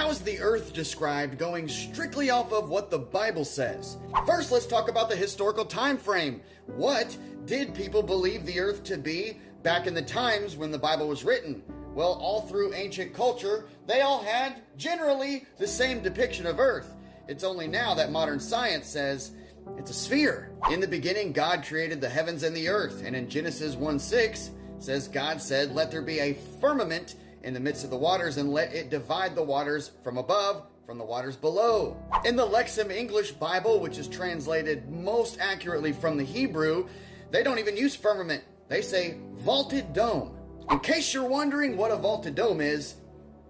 how is the earth described going strictly off of what the Bible says? First, let's talk about the historical time frame. What did people believe the earth to be back in the times when the Bible was written? Well, all through ancient culture, they all had generally the same depiction of earth. It's only now that modern science says it's a sphere. In the beginning, God created the heavens and the earth, and in Genesis 1:6 says God said, "Let there be a firmament in the midst of the waters, and let it divide the waters from above from the waters below." In the Lexham English Bible, which is translated most accurately from the Hebrew, they don't even use firmament. They say vaulted dome. In case you're wondering what a vaulted dome is,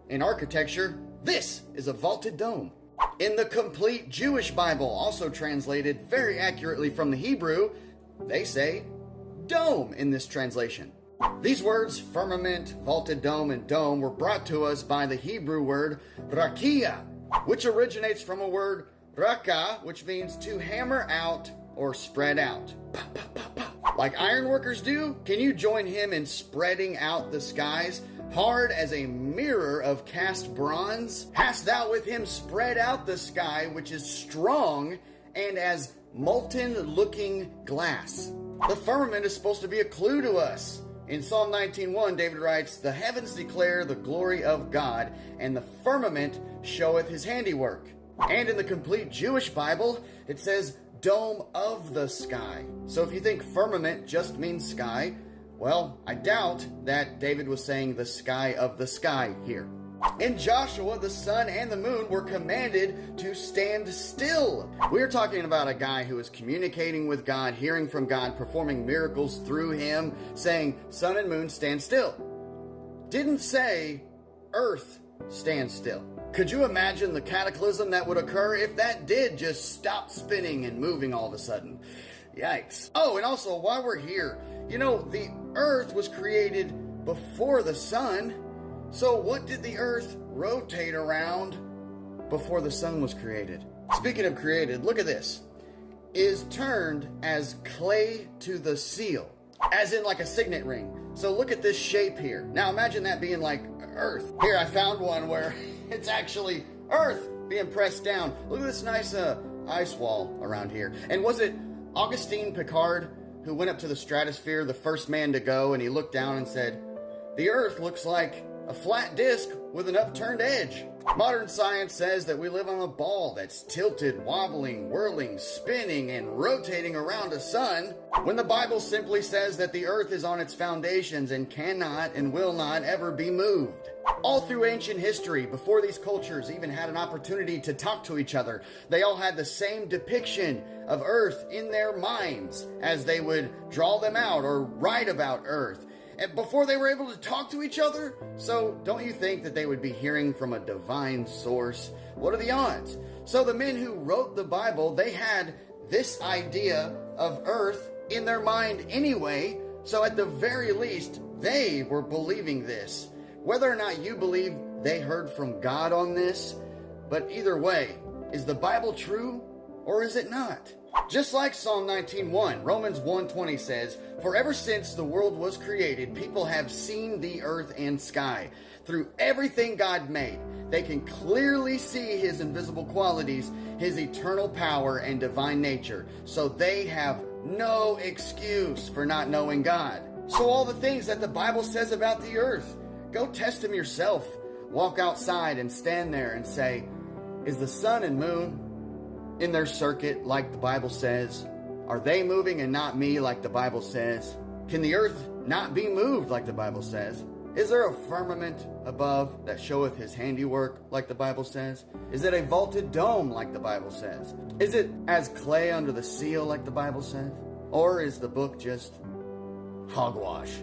in architecture, this is a vaulted dome. In the Complete Jewish Bible, also translated very accurately from the Hebrew, they say dome in this translation. These words, firmament, vaulted dome, and dome, were brought to us by the Hebrew word rakia, which originates from a word raka, which means to hammer out or spread out. Pa, pa, pa, pa. Like ironworkers do, can you join him in spreading out the skies, hard as a mirror of cast bronze? Hast thou with him spread out the sky, which is strong and as molten-looking glass? The firmament is supposed to be a clue to us. In Psalm 19:1, David writes, "The heavens declare the glory of God, and the firmament showeth his handiwork." And in the Complete Jewish Bible, it says, "dome of the sky." So if you think firmament just means sky, well, I doubt that David was saying the sky of the sky here. In Joshua, the sun and the moon were commanded to stand still. We're talking about a guy who is communicating with God, hearing from God, performing miracles through him, saying, "Sun and moon, stand still." Didn't say, "Earth, stand still." Could you imagine the cataclysm that would occur if that did just stop spinning and moving all of a sudden? Yikes. Oh, and also, while we're here, the earth was created before the sun. So what did the earth rotate around before the sun was created? Speaking of created, look at this. Is turned as clay to the seal, as in like a signet ring. So look at this shape here. Now imagine that being like earth. Here, I found one where it's actually earth being pressed down. Look at this nice ice wall around here. And was it Augustin Picard who went up to the stratosphere, the first man to go, and he looked down and said, "The earth looks like a flat disc with an upturned edge." Modern science says that we live on a ball that's tilted, wobbling, whirling, spinning, and rotating around a sun, when the Bible simply says that the earth is on its foundations and cannot and will not ever be moved. All through ancient history, before these cultures even had an opportunity to talk to each other, they all had the same depiction of earth in their minds as they would draw them out or write about earth. And before they were able to talk to each other? So don't you think that they would be hearing from a divine source? What are the odds? So the men who wrote the Bible, they had this idea of earth in their mind anyway. So at the very least, they were believing this. Whether or not you believe they heard from God on this, but either way, is the Bible true or is it not? Just like Psalm 19:1, Romans 1:20 says, "For ever since the world was created, people have seen the earth and sky. Through everything God made, they can clearly see his invisible qualities, his eternal power and divine nature. So they have no excuse for not knowing God." So all the things that the Bible says about the earth, go test them yourself. Walk outside and stand there and say, is the sun and moon in their circuit like the Bible says? Are they moving and not me like the Bible says? Can the earth not be moved like the Bible says? Is there a firmament above that showeth his handiwork like the Bible says? Is it a vaulted dome like the Bible says? Is it as clay under the seal like the Bible says? Or is the book just hogwash?